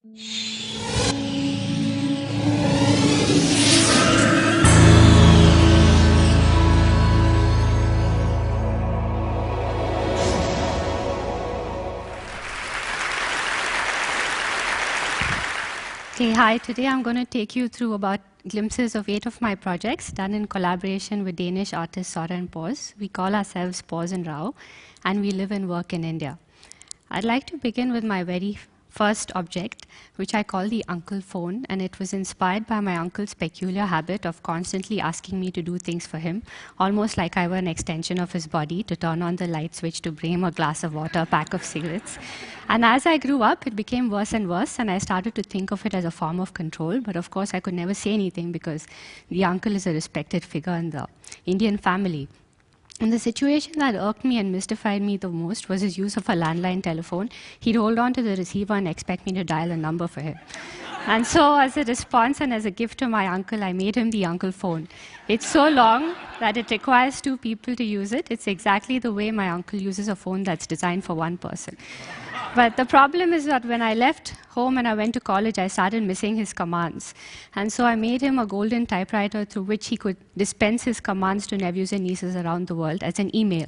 Okay, hi. Today I'm going to take you through about glimpses of 8 of my projects done in collaboration with Danish artist Soren Pors. We call ourselves Pors and Rao, and we live and work in India. I'd like to begin with my very first object, which I call the uncle phone, and it was inspired by my uncle's peculiar habit of constantly asking me to do things for him, almost like I were an extension of his body, to turn on the light switch, to bring him a glass of water, a pack of cigarettes. And as I grew up, it became worse and worse, and I started to think of it as a form of control. But of course, I could never say anything because the uncle is a respected figure in the Indian family. And the situation that irked me and mystified me the most was his use of a landline telephone. He'd hold on to the receiver and expect me to dial a number for him. And so, as a response and as a gift to my uncle, I made him the uncle phone. It's so long that it requires 2 people to use it. It's exactly the way my uncle uses a phone that's designed for 1 person. But the problem is that when I left home and I went to college, I started missing his commands. And so I made him a golden typewriter through which he could dispense his commands to nephews and nieces around the world as an email.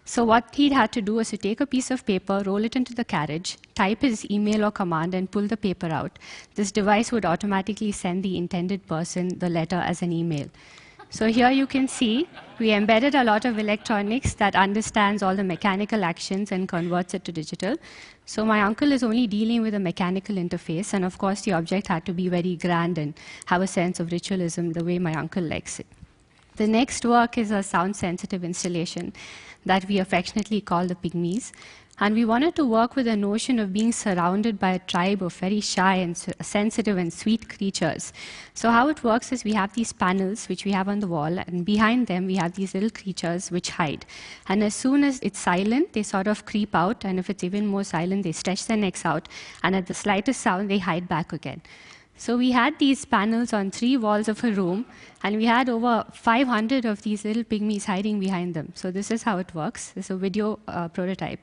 So what he'd had to do was to take a piece of paper, roll it into the carriage, type his email or command, and pull the paper out. This device would automatically send the intended person the letter as an email. So here you can see we embedded a lot of electronics that understands all the mechanical actions and converts it to digital. So my uncle is only dealing with a mechanical interface, and of course the object had to be very grand and have a sense of ritualism the way my uncle likes it. The next work is a sound-sensitive installation that we affectionately call the Pygmies. And we wanted to work with the notion of being surrounded by a tribe of very shy and sensitive and sweet creatures. So how it works is we have these panels which we have on the wall, and behind them we have these little creatures which hide. And as soon as it's silent, they sort of creep out, and if it's even more silent, they stretch their necks out, and at the slightest sound, they hide back again. So we had these panels on 3 walls of a room, and we had over 500 of these little pygmies hiding behind them. So this is how it works. This is a video prototype.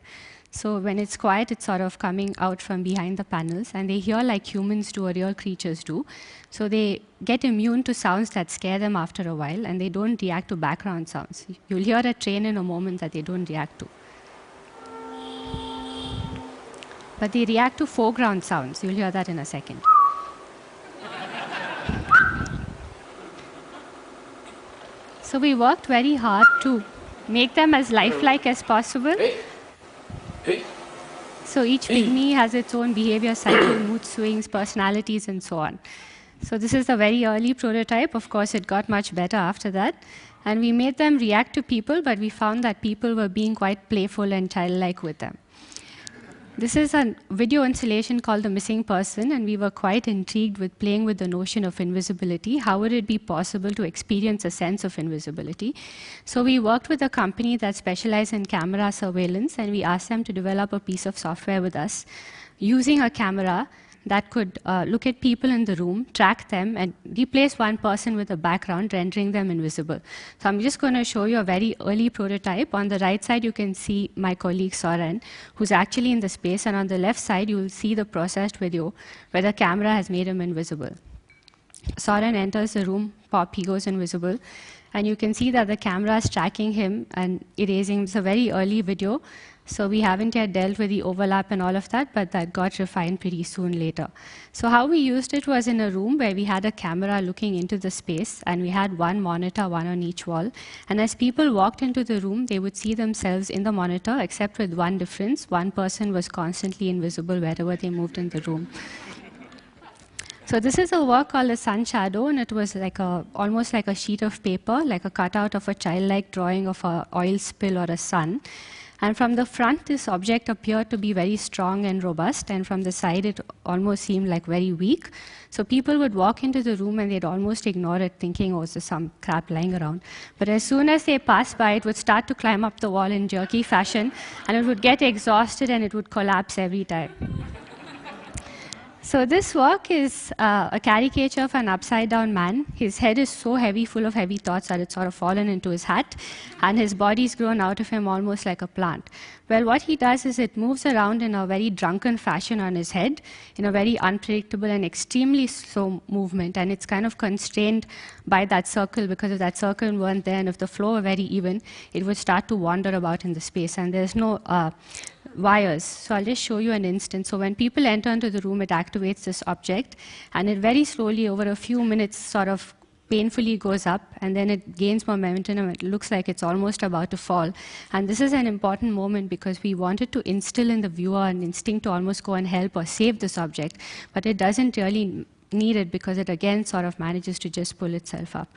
So when it's quiet, it's sort of coming out from behind the panels, and they hear like humans do or real creatures do. So they get immune to sounds that scare them after a while, and they don't react to background sounds. You'll hear a train in a moment that they don't react to. But they react to foreground sounds. You'll hear that in a second. So we worked very hard to make them as lifelike as possible. So each pygmy has its own behavior cycle, mood swings, personalities, and so on. So this is a very early prototype. Of course, it got much better after that. And we made them react to people, but we found that people were being quite playful and childlike with them. This is a video installation called The Missing Person, and we were quite intrigued with playing with the notion of invisibility. How would it be possible to experience a sense of invisibility? So we worked with a company that specialized in camera surveillance, and we asked them to develop a piece of software with us using a camera that could look at people in the room, track them, and replace 1 person with a background, rendering them invisible. So I'm just going to show you a very early prototype. On the right side, you can see my colleague Soren, who's actually in the space, and on the left side, you will see the processed video where the camera has made him invisible. Soren enters the room, pop, he goes invisible, and you can see that the camera is tracking him and erasing. It's a very early video. So we haven't yet dealt with the overlap and all of that, but that got refined pretty soon later. So how we used it was in a room where we had a camera looking into the space, and we had 1 monitor, 1 on each wall. And as people walked into the room, they would see themselves in the monitor, except with 1 difference. 1 person was constantly invisible wherever they moved in the room. So this is a work called The Sun Shadow, and it was like almost like a sheet of paper, like a cutout of a childlike drawing of an oil spill or a sun. And from the front, this object appeared to be very strong and robust, and from the side, it almost seemed like very weak. So people would walk into the room and they'd almost ignore it, thinking, oh, there's some crap lying around. But as soon as they passed by, it would start to climb up the wall in jerky fashion, and it would get exhausted and it would collapse every time. So this work is a caricature of an upside-down man. His head is so heavy, full of heavy thoughts, that it's sort of fallen into his hat, and his body's grown out of him almost like a plant. Well, what he does is it moves around in a very drunken fashion on his head, in a very unpredictable and extremely slow movement, and it's kind of constrained by that circle, because if that circle weren't there and if the flow were very even, it would start to wander about in the space, and there's no wires. So I'll just show you an instance. So when people enter into the room, it activates this object, and it very slowly, over a few minutes, sort of painfully goes up, and then it gains momentum, and it looks like it's almost about to fall. And this is an important moment because we wanted to instill in the viewer an instinct to almost go and help or save this object, but it doesn't really need it because it again sort of manages to just pull itself up.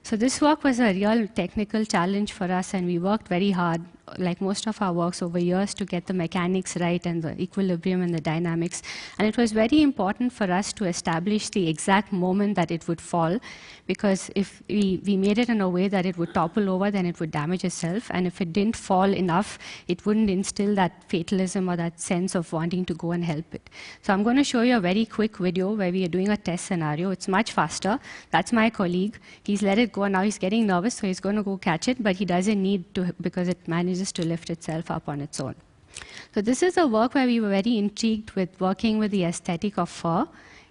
So this work was a real technical challenge for us, and we worked very hard, like most of our works, over years to get the mechanics right and the equilibrium and the dynamics. And it was very important for us to establish the exact moment that it would fall, because if we made it in a way that it would topple over, then it would damage itself. And if it didn't fall enough, it wouldn't instill that fatalism or that sense of wanting to go and help it. So I'm going to show you a very quick video where we are doing a test scenario. It's much faster. That's my colleague. He's let it go. Now he's getting nervous, so he's going to go catch it, but he doesn't need to because it manages to lift itself up on its own. So this is a work where we were very intrigued with working with the aesthetic of fur,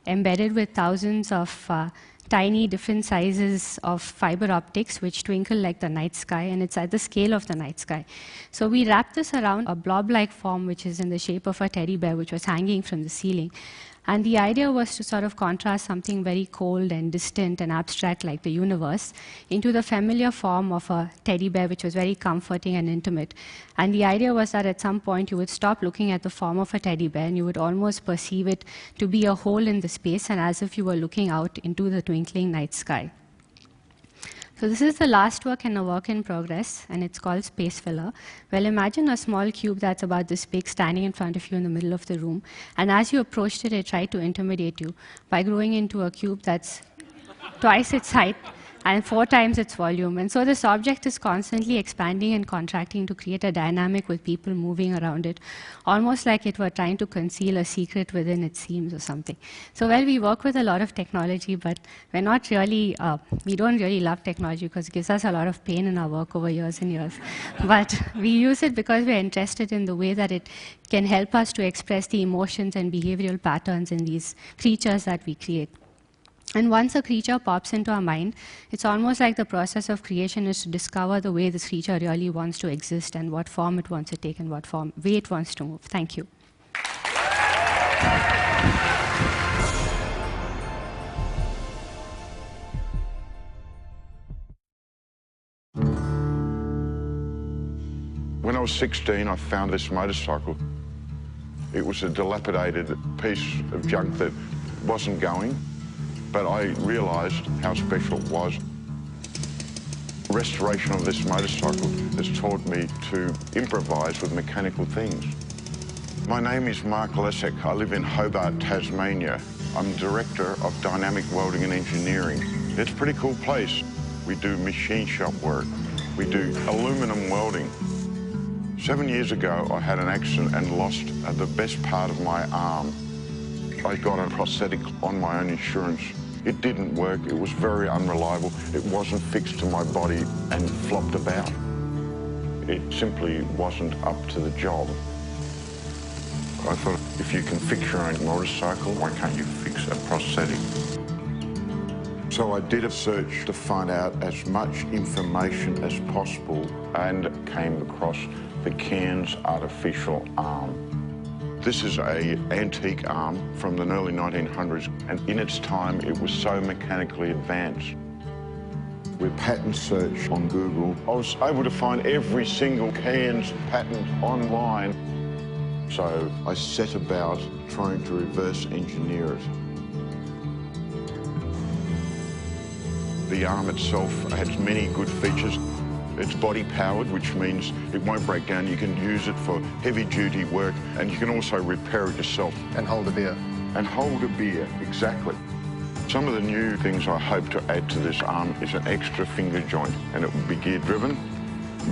embedded with thousands of tiny different sizes of fiber optics which twinkle like the night sky, and it's at the scale of the night sky. So we wrapped this around a blob-like form which is in the shape of a teddy bear which was hanging from the ceiling. And the idea was to sort of contrast something very cold and distant and abstract like the universe into the familiar form of a teddy bear, which was very comforting and intimate. And the idea was that at some point you would stop looking at the form of a teddy bear and you would almost perceive it to be a hole in the space, and as if you were looking out into the twinkling night sky. So this is the last work and a work in progress, and it's called Space Filler. Well, imagine a small cube that's about this big standing in front of you in the middle of the room, and as you approached it, it tried to intimidate you by growing into a cube that's twice its height and 4 times its volume. And so this object is constantly expanding and contracting to create a dynamic with people moving around it, almost like it were trying to conceal a secret within its seams or something. So well, we work with a lot of technology, but we're not really, we don't really love technology because it gives us a lot of pain in our work over years and years. But we use it because we're interested in the way that it can help us to express the emotions and behavioral patterns in these creatures that we create. And once a creature pops into our mind, it's almost like the process of creation is to discover the way this creature really wants to exist and what form it wants to take and what way it wants to move. Thank you. When I was 16, I found this motorcycle. It was a dilapidated piece of junk that wasn't going, but I realised how special it was. Restoration of this motorcycle has taught me to improvise with mechanical things. My name is Mark Lesek. I live in Hobart, Tasmania. I'm Director of Dynamic Welding and Engineering. It's a pretty cool place. We do machine shop work. We do aluminium welding. 7 years ago, I had an accident and lost the best part of my arm. I got a prosthetic on my own insurance. It didn't work. It was very unreliable. It wasn't fixed to my body and flopped about. It simply wasn't up to the job. I thought, if you can fix your own motorcycle, why can't you fix a prosthetic? So I did a search to find out as much information as possible and came across the Cairns artificial arm. This is an antique arm from the early 1900s, and in its time it was so mechanically advanced. With patent search on Google, I was able to find every single Cairns patent online. So I set about trying to reverse engineer it. The arm itself has many good features. It's body powered, which means it won't break down. You can use it for heavy duty work, and you can also repair it yourself. And hold a beer. And hold a beer, exactly. Some of the new things I hope to add to this arm is an extra finger joint, and it will be gear driven.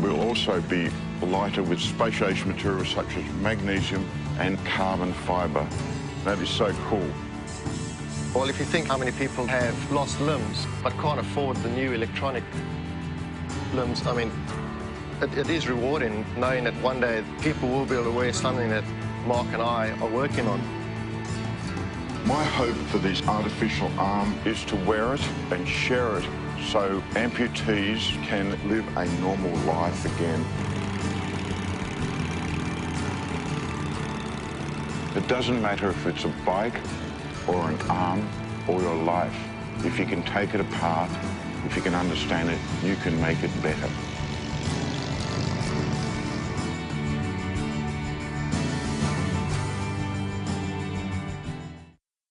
We'll also be lighter with space-age materials such as magnesium and carbon fibre. That is so cool. Well, if you think how many people have lost limbs but can't afford the new electronic limbs, I mean, it is rewarding knowing that one day people will be able to wear something that Mark and I are working on. My hope for this artificial arm is to wear it and share it so amputees can live a normal life again. It doesn't matter if it's a bike or an arm or your life. If you can take it apart, if you can understand it, you can make it better.